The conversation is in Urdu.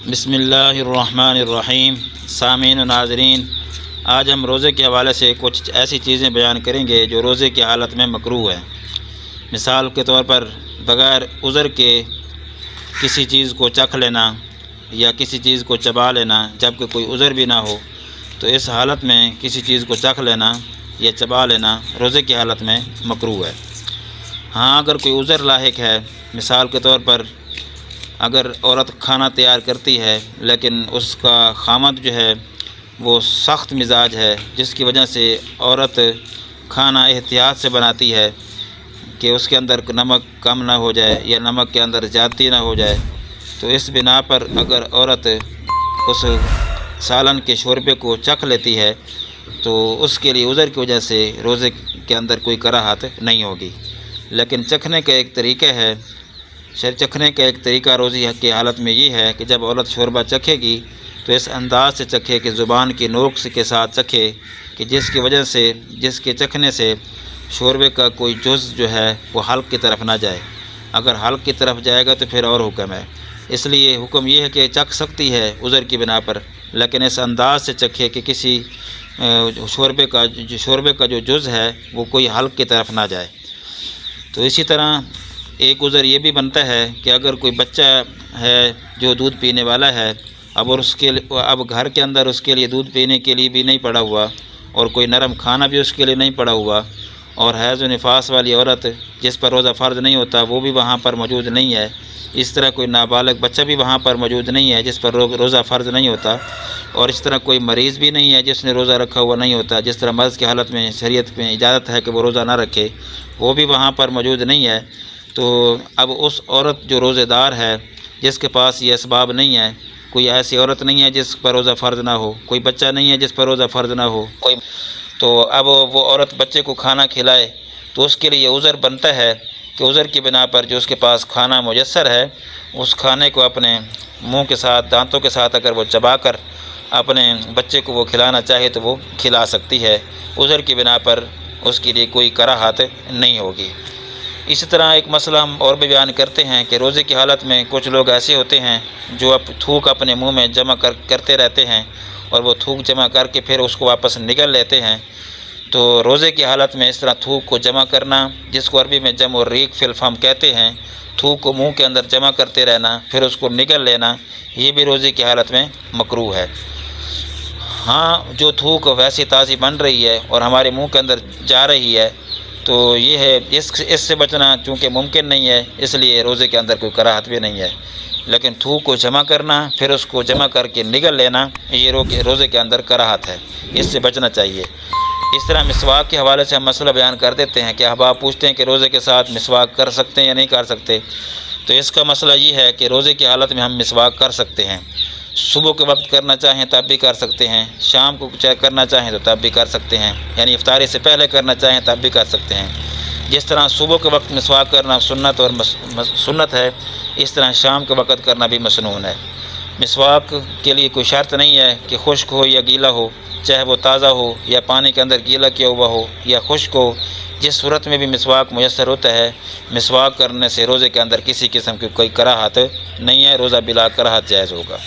بسم اللہ الرحمن الرحیم۔ سامعین و ناظرین، آج ہم روزے کے حوالے سے کچھ ایسی چیزیں بیان کریں گے جو روزے کی حالت میں مکروہ ہے۔ مثال کے طور پر بغیر عذر کے کسی چیز کو چکھ لینا یا کسی چیز کو چبا لینا جبکہ کوئی عذر بھی نہ ہو، تو اس حالت میں کسی چیز کو چکھ لینا یا چبا لینا روزے کی حالت میں مکروہ ہے۔ ہاں، اگر کوئی عذر لاحق ہے، مثال کے طور پر اگر عورت کھانا تیار کرتی ہے لیکن اس کا خامد جو ہے وہ سخت مزاج ہے، جس کی وجہ سے عورت کھانا احتیاط سے بناتی ہے کہ اس کے اندر نمک کم نہ ہو جائے یا نمک کے اندر زیادتی نہ ہو جائے، تو اس بنا پر اگر عورت اس سالن کے شوربے کو چکھ لیتی ہے تو اس کے لیے عذر کی وجہ سے روزے کے اندر کوئی کراہت نہیں ہوگی۔ لیکن چکھنے کا ایک طریقہ ہے، چکھنے کا ایک طریقہ روزے کی حالت میں یہ ہے کہ جب عورت شوربہ چکھے گی تو اس انداز سے چکھے کہ زبان کی نوک کے ساتھ چکھے کہ جس کی وجہ سے جس کے چکھنے سے شوربے کا کوئی جز جو ہے وہ حلق کی طرف نہ جائے۔ اگر حلق کی طرف جائے گا تو پھر اور حکم ہے، اس لیے حکم یہ ہے کہ چکھ سکتی ہے عذر کی بنا پر، لیکن اس انداز سے چکھے کہ کسی شوربے کا جو جز ہے وہ کوئی حلق کی طرف نہ جائے۔ تو اسی طرح ایک عذر یہ بھی بنتا ہے کہ اگر کوئی بچہ ہے جو دودھ پینے والا ہے، اب گھر کے اندر اس کے لیے دودھ پینے کے لیے بھی نہیں پڑا ہوا اور کوئی نرم کھانا بھی اس کے لیے نہیں پڑا ہوا، اور حیض و نفاس والی عورت جس پر روزہ فرض نہیں ہوتا وہ بھی وہاں پر موجود نہیں ہے، اس طرح کوئی نابالغ بچہ بھی وہاں پر موجود نہیں ہے جس پر روزہ فرض نہیں ہوتا، اور اس طرح کوئی مریض بھی نہیں ہے جس نے روزہ رکھا ہوا نہیں ہوتا، جس طرح مرض کی حالت میں شریعت میں اجازت ہے کہ وہ روزہ نہ رکھے، وہ بھی وہاں پر موجود نہیں ہے۔ تو اب اس عورت جو روزے دار ہے جس کے پاس یہ اسباب نہیں ہے، کوئی ایسی عورت نہیں ہے جس پر روزہ فرض نہ ہو، کوئی بچہ نہیں ہے جس پر روزہ فرض نہ ہو، تو اب وہ عورت بچے کو کھانا کھلائے تو اس کے لیے عذر بنتا ہے کہ عذر کی بنا پر جو اس کے پاس کھانا میسر ہے اس کھانے کو اپنے منہ کے ساتھ دانتوں کے ساتھ اگر وہ چبا کر اپنے بچے کو وہ کھلانا چاہے تو وہ کھلا سکتی ہے، عذر کی بنا پر اس کے لیے کوئی کراہت نہیں ہوگی۔ اسی طرح ایک مسئلہ ہم اور بھی بیان کرتے ہیں کہ روزے کی حالت میں کچھ لوگ ایسے ہوتے ہیں جو تھوک اپنے منہ میں جمع کرتے رہتے ہیں اور وہ تھوک جمع کر کے پھر اس کو واپس نگل لیتے ہیں۔ تو روزے کی حالت میں اس طرح تھوک کو جمع کرنا، جس کو عربی میں جمع و ریق فی الفم کہتے ہیں، تھوک کو منہ کے اندر جمع کرتے رہنا پھر اس کو نگل لینا، یہ بھی روزے کی حالت میں مکروہ ہے۔ ہاں، جو تھوک ویسی تازی بن رہی ہے اور ہمارے منہ کے اندر جا رہی ہے تو یہ ہے، اس سے بچنا چونکہ ممکن نہیں ہے، اس لیے روزے کے اندر کوئی کراہت بھی نہیں ہے، لیکن تھوک کو جمع کرنا پھر اس کو جمع کر کے نگل لینا یہ روزے کے اندر کراہت ہے، اس سے بچنا چاہیے۔ اس طرح مسواک کے حوالے سے ہم مسئلہ بیان کر دیتے ہیں کہ احباب پوچھتے ہیں کہ روزے کے ساتھ مسواک کر سکتے ہیں یا نہیں کر سکتے، تو اس کا مسئلہ یہ ہے کہ روزے کی حالت میں ہم مسواک کر سکتے ہیں، صبح کے وقت کرنا چاہیں تب بھی کر سکتے ہیں، شام کو کرنا چاہیں تو تب بھی کر سکتے ہیں، یعنی افطاری سے پہلے کرنا چاہیں تب بھی کر سکتے ہیں۔ جس طرح صبح کے وقت مسواک کرنا سنت ہے، اس طرح شام کے وقت کرنا بھی مسنون ہے۔ مسواک کے لیے کوئی شرط نہیں ہے کہ خشک ہو یا گیلا ہو، چاہے وہ تازہ ہو یا پانی کے اندر گیلا کیا ہوا ہو یا خشک ہو، جس صورت میں بھی مسواک میسر ہوتا ہے، مسواک کرنے سے روزے کے اندر کسی قسم کی کوئی کراہت نہیں ہے، روزہ بلا کراہت جائز ہوگا۔